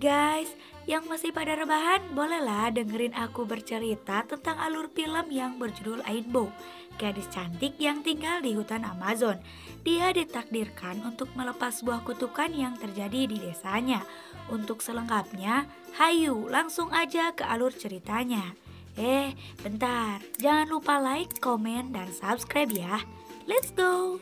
guys, yang masih pada rebahan, bolehlah dengerin aku bercerita tentang alur film yang berjudul Airbow, gadis cantik yang tinggal di hutan Amazon. Dia ditakdirkan untuk melepas sebuah kutukan yang terjadi di desanya. Untuk selengkapnya, hayu langsung aja ke alur ceritanya. Bentar, jangan lupa like, komen, dan subscribe ya. Let's go!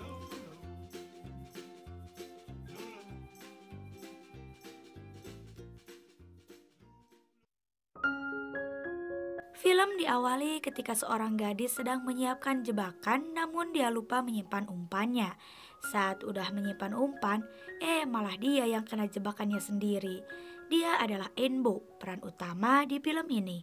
Film diawali ketika seorang gadis sedang menyiapkan jebakan namun dia lupa menyimpan umpannya. Saat udah menyimpan umpan, malah dia yang kena jebakannya sendiri. Dia adalah Enbo, peran utama di film ini.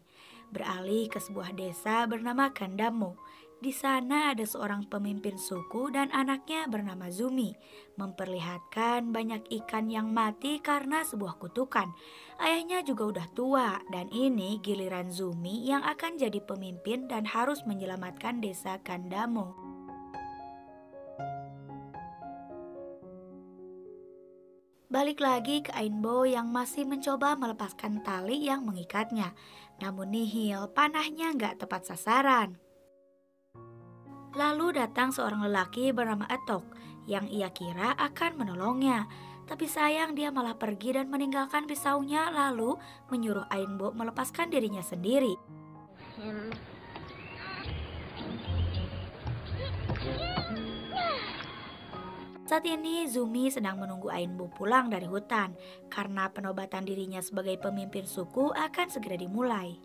Beralih ke sebuah desa bernama Kandamo. Di sana ada seorang pemimpin suku dan anaknya bernama Zumi, memperlihatkan banyak ikan yang mati karena sebuah kutukan. Ayahnya juga udah tua dan ini giliran Zumi yang akan jadi pemimpin dan harus menyelamatkan desa Kandamo. Balik lagi ke Ainbo yang masih mencoba melepaskan tali yang mengikatnya. Namun nihil, panahnya nggak tepat sasaran. Lalu datang seorang lelaki bernama Atok yang ia kira akan menolongnya. Tapi sayang dia malah pergi dan meninggalkan pisaunya lalu menyuruh Ainbo melepaskan dirinya sendiri. Saat ini Zumi sedang menunggu Ainbo pulang dari hutan karena penobatan dirinya sebagai pemimpin suku akan segera dimulai.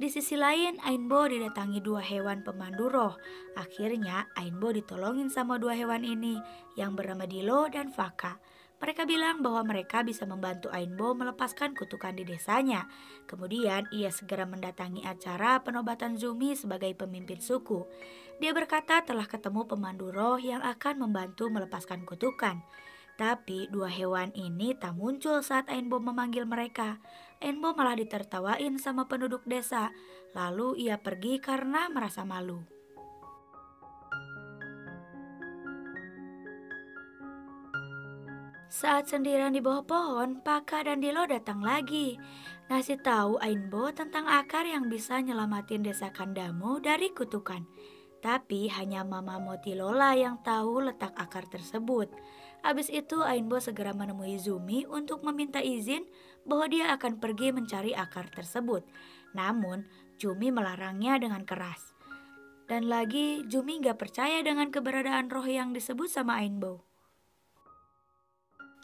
Di sisi lain, Ainbo didatangi dua hewan pemandu roh. Akhirnya, Ainbo ditolongin sama dua hewan ini yang bernama Dilo dan Faka. Mereka bilang bahwa mereka bisa membantu Ainbo melepaskan kutukan di desanya. Kemudian, ia segera mendatangi acara penobatan Zumi sebagai pemimpin suku. Dia berkata telah ketemu pemandu roh yang akan membantu melepaskan kutukan. Tapi dua hewan ini tak muncul saat Ainbo memanggil mereka. Ainbo malah ditertawain sama penduduk desa. Lalu ia pergi karena merasa malu. Saat sendirian di bawah pohon, Paka dan Dilo datang lagi. Ngasih tahu Ainbo tentang akar yang bisa nyelamatin desa Kandamo dari kutukan. Tapi hanya Mama Motilola yang tahu letak akar tersebut. Habis itu Ainbo segera menemui Zumi untuk meminta izin bahwa dia akan pergi mencari akar tersebut. Namun Zumi melarangnya dengan keras. Dan lagi Zumi gak percaya dengan keberadaan roh yang disebut sama Ainbo.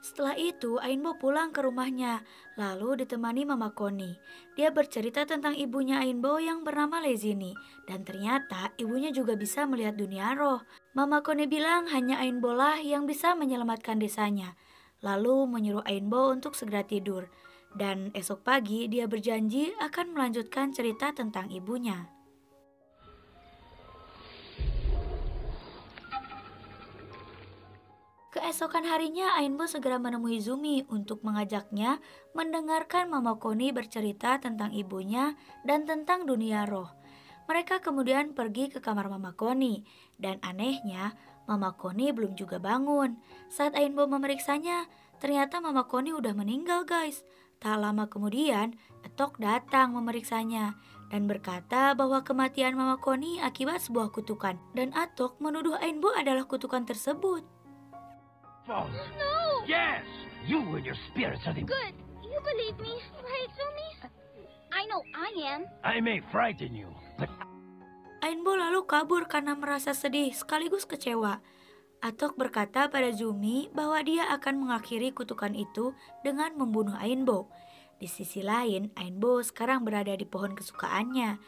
Setelah itu, Ainbo pulang ke rumahnya, lalu ditemani Mama Koni. Dia bercerita tentang ibunya Ainbo yang bernama Lezini, dan ternyata ibunya juga bisa melihat dunia roh. Mama Koni bilang hanya Ainbo lah yang bisa menyelamatkan desanya, lalu menyuruh Ainbo untuk segera tidur. Dan esok pagi dia berjanji akan melanjutkan cerita tentang ibunya. Keesokan harinya Ainbo segera menemui Zumi untuk mengajaknya mendengarkan Mama Koni bercerita tentang ibunya dan tentang dunia roh. Mereka kemudian pergi ke kamar Mama Koni dan anehnya Mama Koni belum juga bangun. Saat Ainbo memeriksanya, ternyata Mama Koni udah meninggal guys. Tak lama kemudian, Etok datang memeriksanya dan berkata bahwa kematian Mama Koni akibat sebuah kutukan dan Atok menuduh Ainbo adalah kutukan tersebut. False. No! Yes! You and your spirits are the... Good. You believe me, right, Zumi? I know I am. I may frighten you, but Ainbo lalu kabur karena merasa sedih sekaligus kecewa. Atok berkata pada Zumi bahwa dia akan mengakhiri kutukan itu dengan membunuh Ainbo. Di sisi lain, Ainbo sekarang berada di pohon kesukaannya.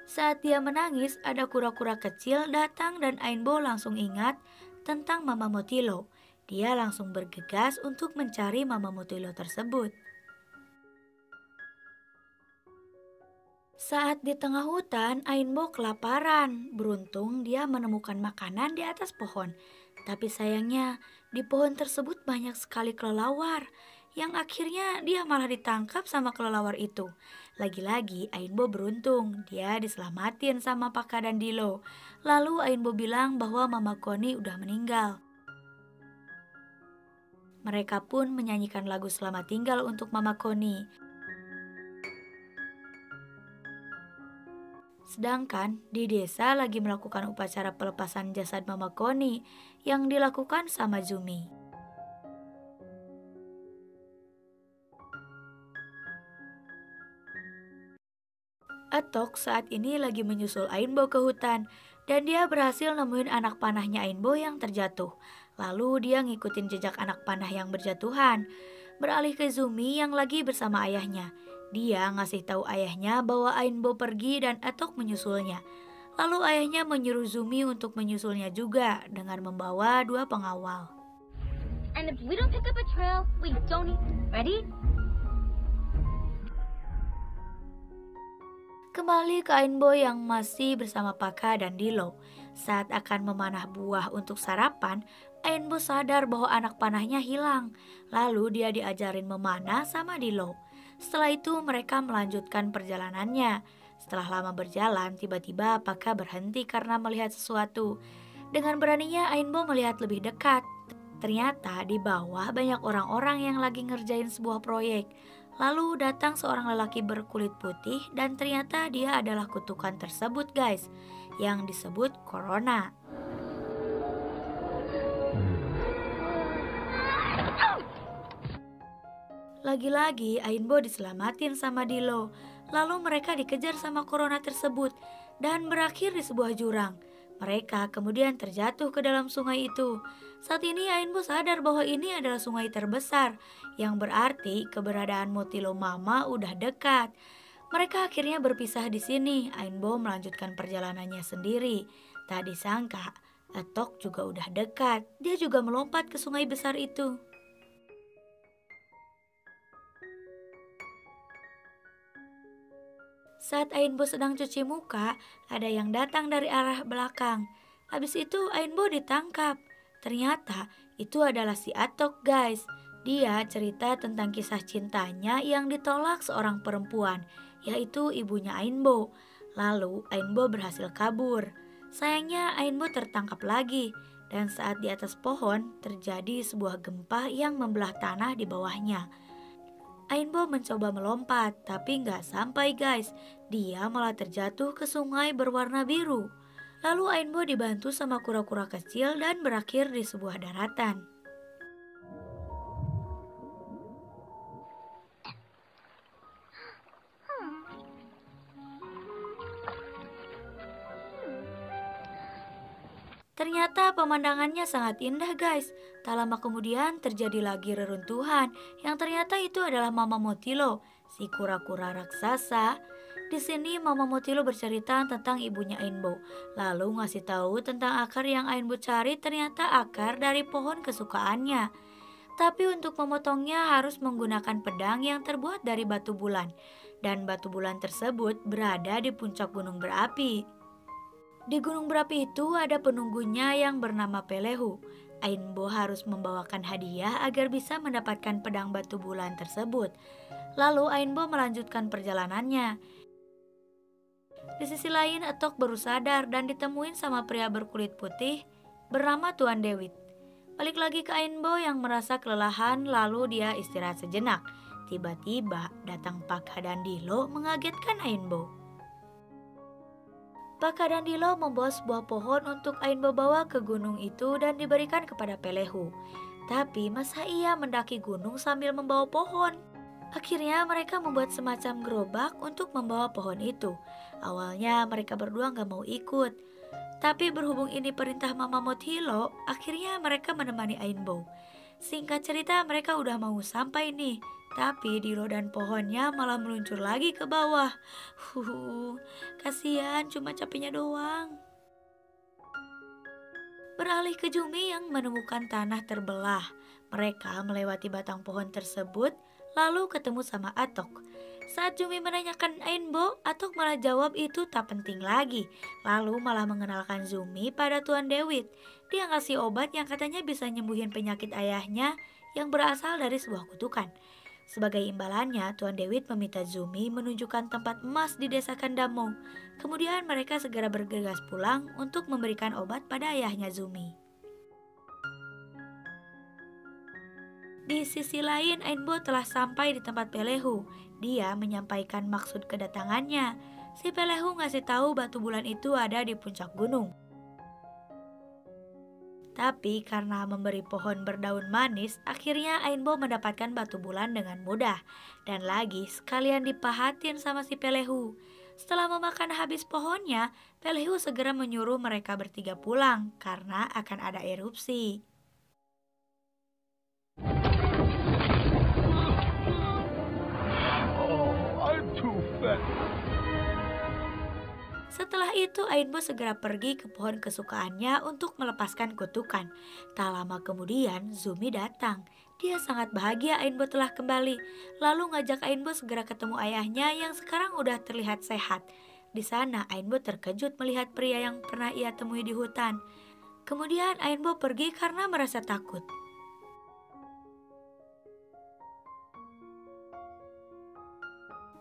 Saat dia menangis, ada kura-kura kecil datang dan Ainbo langsung ingat tentang Mama Motilo. Dia langsung bergegas untuk mencari Mama Motilo tersebut. Saat di tengah hutan, Ainbo kelaparan. Beruntung dia menemukan makanan di atas pohon. Tapi sayangnya, di pohon tersebut banyak sekali kelelawar. Yang akhirnya dia malah ditangkap sama kelelawar itu. Lagi-lagi Ainbo beruntung, dia diselamatin sama Paka dan Dilo. Lalu Ainbo bilang bahwa Mama Koni udah meninggal. Mereka pun menyanyikan lagu Selamat Tinggal untuk Mama Connie. Sedangkan di desa lagi melakukan upacara pelepasan jasad Mama Connie yang dilakukan sama Zumi. Atok saat ini lagi menyusul Ainbo ke hutan dan dia berhasil nemuin anak panahnya Ainbo yang terjatuh. Lalu dia ngikutin jejak anak panah yang berjatuhan, beralih ke Zumi yang lagi bersama ayahnya. Dia ngasih tahu ayahnya bahwa Ainbo pergi dan Atok menyusulnya. Lalu ayahnya menyuruh Zumi untuk menyusulnya juga dengan membawa 2 pengawal. And if we don't pick up a trail, we don't eat. Ready? Kembali ke Ainbo yang masih bersama Paka dan Dilo. Saat akan memanah buah untuk sarapan, Ainbo sadar bahwa anak panahnya hilang. Lalu dia diajarin memanah sama Dilo. Setelah itu mereka melanjutkan perjalanannya. Setelah lama berjalan, tiba-tiba Paka berhenti karena melihat sesuatu. Dengan beraninya Ainbo melihat lebih dekat. Ternyata di bawah banyak orang-orang yang lagi ngerjain sebuah proyek. Lalu datang seorang lelaki berkulit putih dan ternyata dia adalah kutukan tersebut guys, yang disebut Corona. Lagi-lagi Ainbo diselamatin sama Dilo, lalu mereka dikejar sama Corona tersebut dan berakhir di sebuah jurang. Mereka kemudian terjatuh ke dalam sungai itu. Saat ini Ainbo sadar bahwa ini adalah sungai terbesar, yang berarti keberadaan Motilo Mama udah dekat. Mereka akhirnya berpisah di sini. Ainbo melanjutkan perjalanannya sendiri. Tak disangka, Atok juga udah dekat. Dia juga melompat ke sungai besar itu. Saat Ainbo sedang cuci muka, ada yang datang dari arah belakang. Habis itu Ainbo ditangkap. Ternyata itu adalah si Atok guys. Dia cerita tentang kisah cintanya yang ditolak seorang perempuan, yaitu ibunya Ainbo. Lalu Ainbo berhasil kabur. Sayangnya Ainbo tertangkap lagi. Dan saat di atas pohon terjadi sebuah gempa yang membelah tanah di bawahnya. Ainbo mencoba melompat, tapi nggak sampai guys. Dia malah terjatuh ke sungai berwarna biru. Lalu Ainbo dibantu sama kura-kura kecil dan berakhir di sebuah daratan. Ternyata pemandangannya sangat indah guys. Tak lama kemudian terjadi lagi reruntuhan yang ternyata itu adalah Mama Motilo, si kura-kura raksasa. Di sini Mama Motilo bercerita tentang ibunya Ainbo, lalu ngasih tahu tentang akar yang Ainbo cari ternyata akar dari pohon kesukaannya. Tapi untuk memotongnya harus menggunakan pedang yang terbuat dari batu bulan, dan batu bulan tersebut berada di puncak gunung berapi. Di gunung berapi itu ada penunggunya yang bernama Pelehu. Ainbo harus membawakan hadiah agar bisa mendapatkan pedang batu bulan tersebut. Lalu Ainbo melanjutkan perjalanannya. Di sisi lain Atok baru sadar dan ditemuin sama pria berkulit putih bernama Tuan Dewit. Balik lagi ke Ainbo yang merasa kelelahan lalu dia istirahat sejenak. Tiba-tiba datang Paka dan Dilo mengagetkan Ainbo. Paka dan Dilo membawa sebuah pohon untuk Ainbo bawa ke gunung itu dan diberikan kepada Pelehu. Tapi masa ia mendaki gunung sambil membawa pohon? Akhirnya mereka membuat semacam gerobak untuk membawa pohon itu. Awalnya mereka berdua gak mau ikut. Tapi berhubung ini perintah Mama Motilo, akhirnya mereka menemani Ainbo. Singkat cerita mereka udah mau sampai nih. Tapi Dilo dan pohonnya malah meluncur lagi ke bawah. Kasihan cuma capeknya doang. Beralih ke Zumi yang menemukan tanah terbelah. Mereka melewati batang pohon tersebut lalu ketemu sama Atok. Saat Zumi menanyakan Ainbo, Atok malah jawab itu tak penting lagi. Lalu malah mengenalkan Zumi pada Tuan Dewit. Dia ngasih obat yang katanya bisa nyembuhin penyakit ayahnya yang berasal dari sebuah kutukan. Sebagai imbalannya, Tuan Dewit meminta Zumi menunjukkan tempat emas di desa Kandamo. Kemudian mereka segera bergegas pulang untuk memberikan obat pada ayahnya Zumi. Di sisi lain, Ainbo telah sampai di tempat Pelehu. Dia menyampaikan maksud kedatangannya. Si Pelehu ngasih tahu batu bulan itu ada di puncak gunung. Tapi karena memberi pohon berdaun manis, akhirnya Ainbo mendapatkan batu bulan dengan mudah. Dan lagi sekalian dipahatin sama si Pelehu. Setelah memakan habis pohonnya, Pelehu segera menyuruh mereka bertiga pulang karena akan ada erupsi. Oh, I'm too fat. Setelah itu Ainbo segera pergi ke pohon kesukaannya untuk melepaskan kutukan. Tak lama kemudian Zumi datang. Dia sangat bahagia Ainbo telah kembali. Lalu ngajak Ainbo segera ketemu ayahnya yang sekarang udah terlihat sehat. Di sana Ainbo terkejut melihat pria yang pernah ia temui di hutan. Kemudian Ainbo pergi karena merasa takut.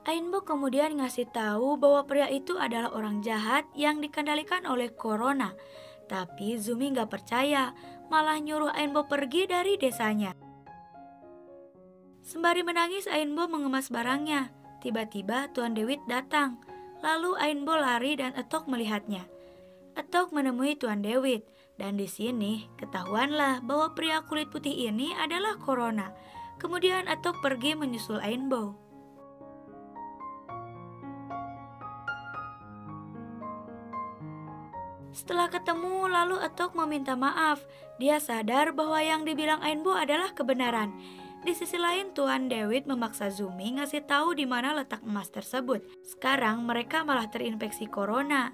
Ainbo kemudian ngasih tahu bahwa pria itu adalah orang jahat yang dikendalikan oleh corona. Tapi Zumi gak percaya, malah nyuruh Ainbo pergi dari desanya. Sembari menangis, Ainbo mengemas barangnya. Tiba-tiba Tuan Dewit datang. Lalu Ainbo lari dan Etok melihatnya. Etok menemui Tuan Dewit. Dan di sini ketahuanlah bahwa pria kulit putih ini adalah corona. Kemudian Etok pergi menyusul Ainbo. Setelah ketemu, lalu Etok meminta maaf. Dia sadar bahwa yang dibilang Ainbo adalah kebenaran. Di sisi lain, Tuan Dewit memaksa Zumi ngasih tahu di mana letak emas tersebut. Sekarang mereka malah terinfeksi corona.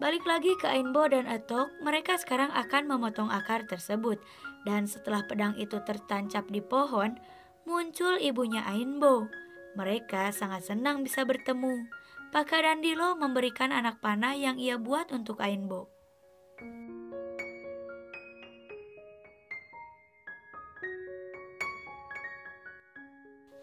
Balik lagi ke Ainbo dan Etok, mereka sekarang akan memotong akar tersebut. Dan setelah pedang itu tertancap di pohon, muncul ibunya Ainbo. Mereka sangat senang bisa bertemu. Paka dan Dilo memberikan anak panah yang ia buat untuk Ainbo.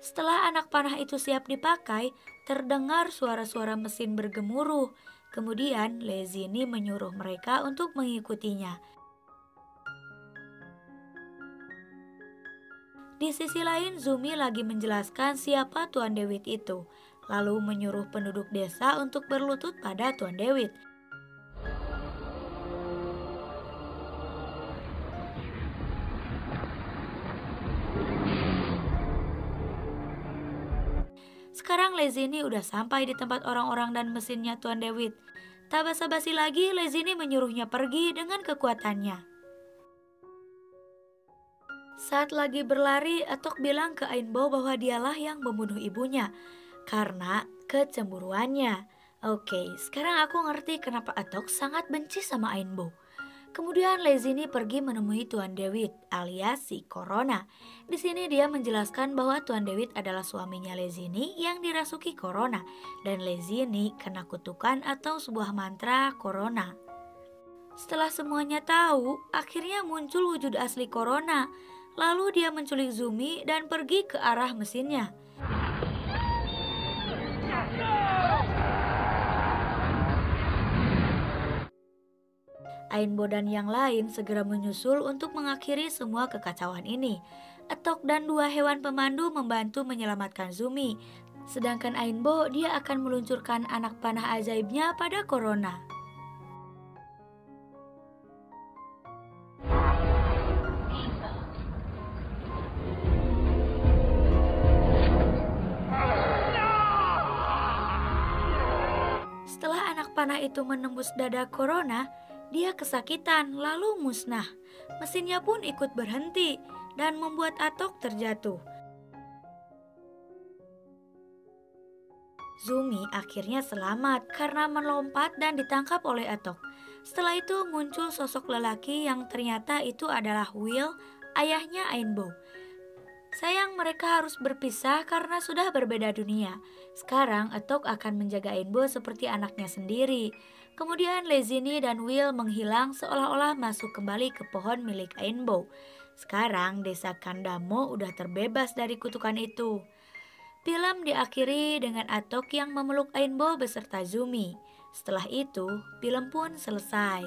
Setelah anak panah itu siap dipakai, terdengar suara-suara mesin bergemuruh. Kemudian Lezini menyuruh mereka untuk mengikutinya. Di sisi lain, Zumi lagi menjelaskan siapa Tuan Dewit itu, lalu menyuruh penduduk desa untuk berlutut pada Tuan Dewit. Sekarang Lezini udah sampai di tempat orang-orang dan mesinnya Tuan Dewit. Tak basa-basi lagi, Lezini menyuruhnya pergi dengan kekuatannya. Saat lagi berlari, Etok bilang ke Ainbo bahwa dialah yang membunuh ibunya karena kecemburuannya. Oke, sekarang aku ngerti kenapa Etok sangat benci sama Ainbo. Kemudian Lezini pergi menemui Tuan Dewit alias si Corona. Di sini dia menjelaskan bahwa Tuan Dewit adalah suaminya Lezini yang dirasuki Corona dan Lezini kena kutukan atau sebuah mantra Corona. Setelah semuanya tahu, akhirnya muncul wujud asli Corona. Lalu dia menculik Zumi dan pergi ke arah mesinnya. Ainbo dan yang lain segera menyusul untuk mengakhiri semua kekacauan ini. Etok dan dua hewan pemandu membantu menyelamatkan Zumi. Sedangkan Ainbo dia akan meluncurkan anak panah ajaibnya pada Corona. Setelah anak panah itu menembus dada Corona, dia kesakitan lalu musnah. Mesinnya pun ikut berhenti dan membuat Atok terjatuh. Zumi akhirnya selamat karena melompat dan ditangkap oleh Atok. Setelah itu muncul sosok lelaki yang ternyata itu adalah Will, ayahnya Ainbo. Sayang mereka harus berpisah karena sudah berbeda dunia. Sekarang Atok akan menjaga Ainbo seperti anaknya sendiri. Kemudian Lezini dan Will menghilang seolah-olah masuk kembali ke pohon milik Ainbo. Sekarang desa Kandamo udah terbebas dari kutukan itu. Film diakhiri dengan Atok yang memeluk Ainbo beserta Zumi. Setelah itu, film pun selesai.